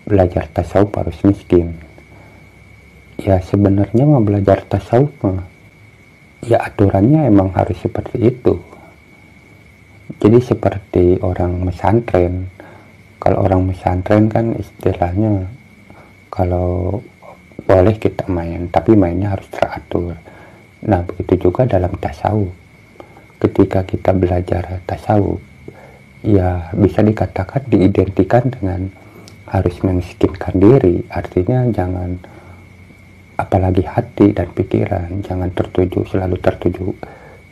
belajar tasawuf harus miskin. Ya sebenarnya mau belajar tasawuf ya aturannya emang harus seperti itu. Jadi seperti orang pesantren. Kalau orang pesantren kan istilahnya kalau boleh kita main, tapi mainnya harus teratur. Nah begitu juga dalam tasawuf. Ketika kita belajar tasawuf, ya bisa dikatakan diidentikan dengan harus memiskinkan diri. Artinya jangan, apalagi hati dan pikiran, jangan selalu tertuju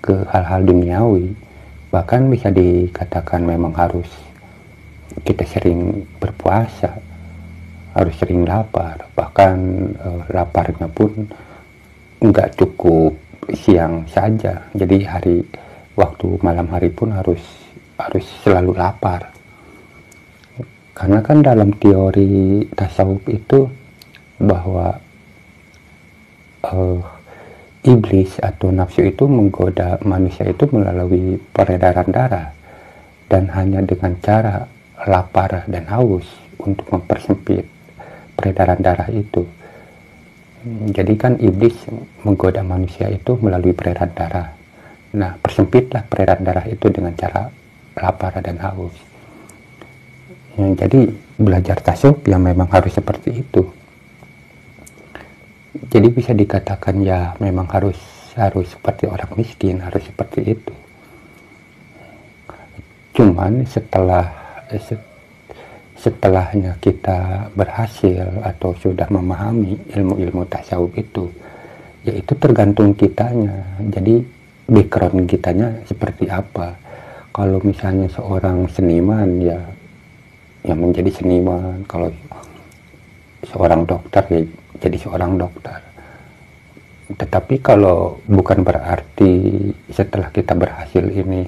ke hal-hal duniawi. Bahkan bisa dikatakan memang harus kita sering berpuasa, harus sering lapar. Bahkan laparnya pun nggak cukup siang saja, jadi waktu malam hari pun harus selalu lapar. Karena kan dalam teori tasawuf itu bahwa iblis atau nafsu itu menggoda manusia itu melalui peredaran darah, dan hanya dengan cara lapar dan haus untuk mempersempit peredaran darah itu. Jadi kan iblis menggoda manusia itu melalui peredaran darah. Nah, persempitlah peredaran darah itu dengan cara lapar dan haus. Ya, jadi belajar tasawuf ya memang harus seperti itu. Jadi bisa dikatakan ya memang harus seperti orang miskin, harus seperti itu. Cuman setelahnya kita berhasil atau sudah memahami ilmu-ilmu tasawuf itu, yaitu tergantung kitanya. Jadi background kitanya seperti apa. Kalau misalnya seorang seniman ya menjadi seniman, kalau seorang dokter ya jadi seorang dokter. Tetapi kalau bukan berarti setelah kita berhasil ini,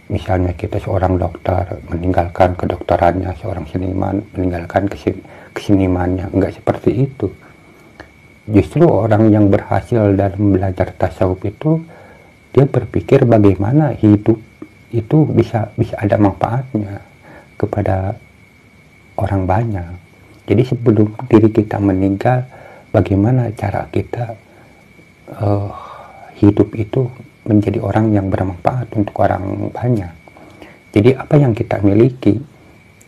misalnya kita seorang dokter meninggalkan kedokterannya, seorang seniman meninggalkan kesenimannya, enggak seperti itu. Justru orang yang berhasil dalam belajar tasawuf itu, dia berpikir bagaimana hidup itu bisa ada manfaatnya kepada orang banyak. Jadi sebelum diri kita meninggal, bagaimana cara kita hidup itu menjadi orang yang bermanfaat untuk orang banyak. Jadi apa yang kita miliki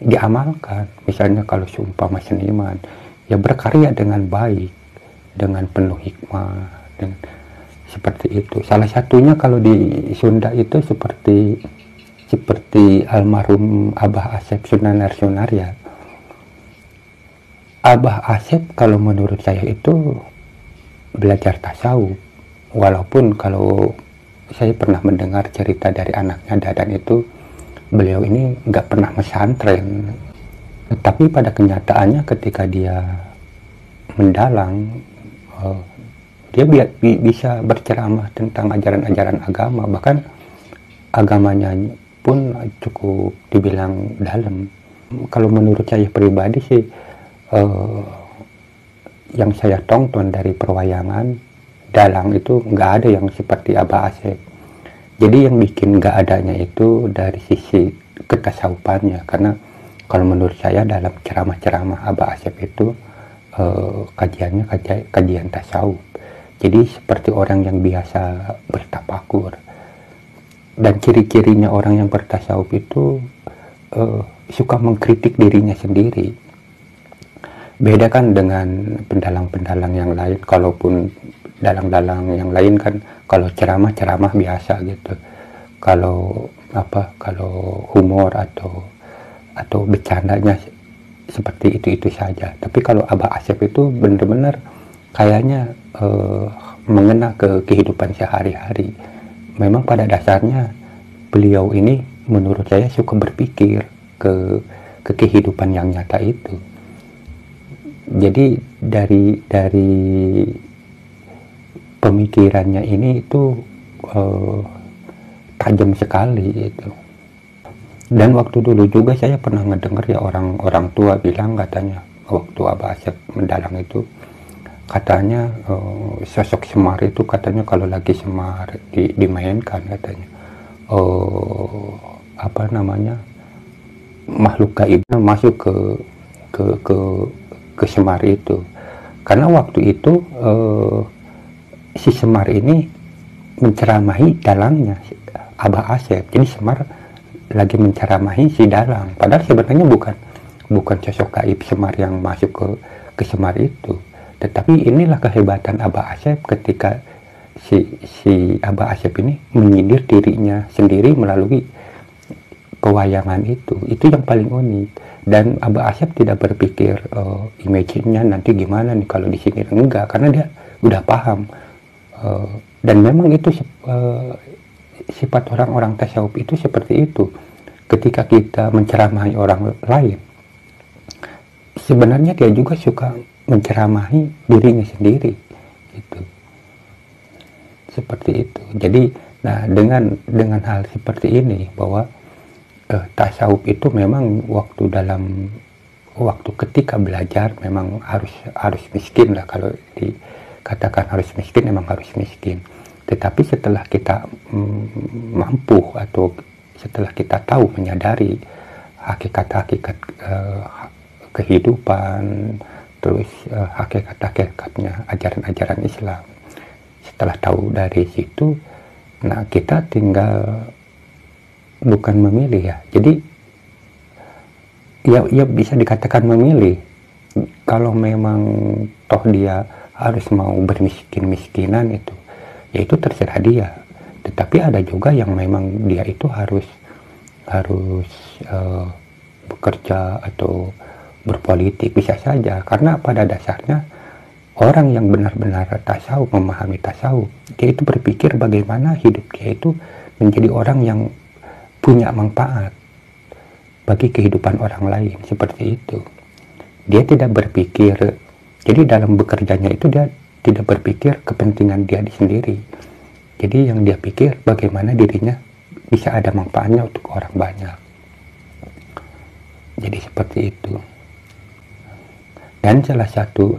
diamalkan. Misalnya kalau seumpama seniman, ya berkarya dengan baik, dengan penuh hikmah, dan seperti itu. Salah satunya kalau di Sunda itu seperti almarhum Abah Asep Sunanar Sunaria. Abah Asep kalau menurut saya itu belajar tasawuf, walaupun kalau saya pernah mendengar cerita dari anaknya Dadan itu, beliau ini nggak pernah pesantren. Tapi pada kenyataannya ketika dia mendalang, dia bisa berceramah tentang ajaran-ajaran agama, bahkan agamanya pun cukup dibilang dalam. Kalau menurut saya pribadi sih, yang saya tonton dari perwayangan dalang itu nggak ada yang seperti Abah Asep. Jadi yang bikin nggak adanya itu dari sisi ketasawufannya, karena kalau menurut saya dalam ceramah-ceramah Abah Asep itu kajiannya kajian tasawuf. Jadi seperti orang yang biasa bertafakur. Dan ciri-cirinya orang yang bertasawuf itu suka mengkritik dirinya sendiri. Beda kan dengan pendalang-pendalang yang lain. Kalaupun dalang-dalang yang lain kan kalau ceramah biasa gitu. Kalau humor atau bercandanya seperti itu saja. Tapi kalau Abah Asep itu benar-benar kayaknya mengena ke kehidupan sehari-hari. Memang pada dasarnya beliau ini menurut saya suka berpikir ke kehidupan yang nyata itu. Jadi dari pemikirannya ini itu tajam sekali itu. Dan waktu dulu juga saya pernah ngedenger ya orang tua bilang, katanya waktu Abah Asep mendalang itu, katanya sosok Semar itu katanya kalau lagi Semar dimainkan katanya makhluk gaib masuk ke Semar itu. Karena waktu itu si Semar ini menceramahi dalangnya Abah Asep. Jadi Semar lagi menceramahi si dalang. Padahal sebenarnya bukan sosok gaib Semar yang masuk ke Semar itu. Tetapi inilah kehebatan Abah Asep ketika si Abah Asep ini menyindir dirinya sendiri melalui pewayangan itu yang paling unik. Dan Abah Asep tidak berpikir image-nya nanti gimana nih kalau di sini, enggak, karena dia udah paham. Dan memang itu sifat orang-orang tasawuf itu seperti itu. Ketika kita menceramahi orang lain, sebenarnya dia juga suka menceramahi dirinya sendiri gitu. Seperti itu. Jadi nah dengan hal seperti ini, bahwa tasawuf itu memang waktu ketika belajar memang harus miskin lah. Kalau dikatakan harus miskin, memang harus miskin. Tetapi setelah kita mampu, atau setelah kita tahu, menyadari hakikat-hakikat kehidupan, terus hakikat-hakikatnya ajaran-ajaran Islam, setelah tahu dari situ, nah kita tinggal bukan memilih ya. Jadi ya bisa dikatakan memilih. Kalau memang toh dia harus mau bermiskin-miskinan, ya itu terserah dia. Tetapi ada juga yang memang dia itu harus bekerja atau berpolitik, bisa saja. Karena pada dasarnya orang yang benar-benar tasawuf, memahami tasawuf, dia itu berpikir bagaimana hidup dia itu menjadi orang yang punya manfaat bagi kehidupan orang lain, seperti itu. Dia tidak berpikir, jadi dalam bekerjanya itu dia tidak berpikir kepentingan dia sendiri. Jadi yang dia pikir bagaimana dirinya bisa ada manfaatnya untuk orang banyak. Jadi seperti itu. Dan salah satu,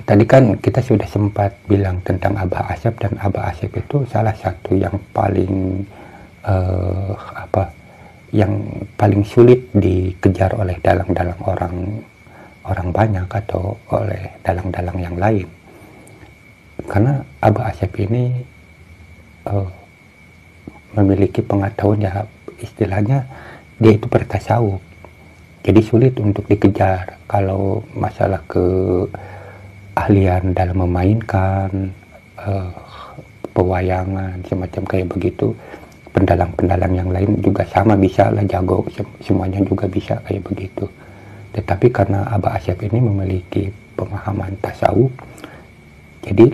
tadi kan kita sudah sempat bilang tentang Abah Asep, dan Abah Asep itu salah satu yang paling yang paling sulit dikejar oleh dalang-dalang orang banyak atau oleh dalang-dalang yang lain. Karena Abah Asep ini memiliki pengetahuan, ya istilahnya dia itu bertasawuf, jadi sulit untuk dikejar. Kalau masalah keahlian dalam memainkan pewayangan semacam kayak begitu, pendalang-pendalang yang lain juga sama, bisa lah, jago, semuanya juga bisa kayak begitu. Tetapi karena Abah Asep ini memiliki pemahaman tasawuf, jadi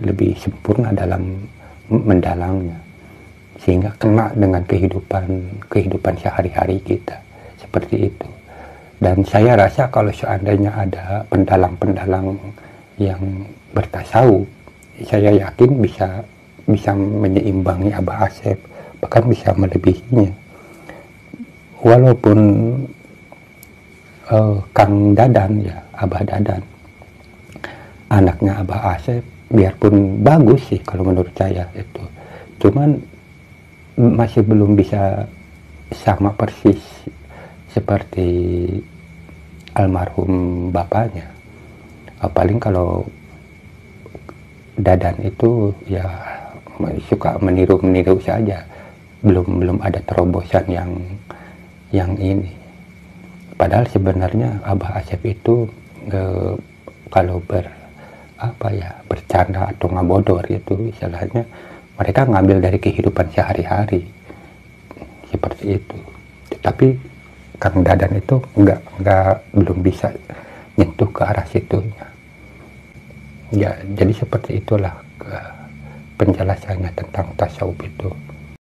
lebih sempurna dalam mendalangnya, sehingga kena dengan kehidupan sehari-hari kita, seperti itu. Dan saya rasa kalau seandainya ada pendalang-pendalang yang bertasawuf, saya yakin bisa menyeimbangi Abah Asep, bahkan bisa melebihinya. Walaupun Kang Dadan, ya Abah Dadan, anaknya Abah Asep, biarpun bagus sih kalau menurut saya itu, cuman masih belum bisa sama persis seperti almarhum bapaknya. Paling kalau Dadan itu ya suka meniru saja, belum ada terobosan yang ini. Padahal sebenarnya Abah Asep itu kalau bercanda atau ngabodor itu istilahnya, mereka ngambil dari kehidupan sehari-hari, seperti itu. Tetapi Kang Dadan itu belum bisa nyentuh ke arah situnya. Ya, jadi seperti itulah penjelasannya tentang tasawuf itu.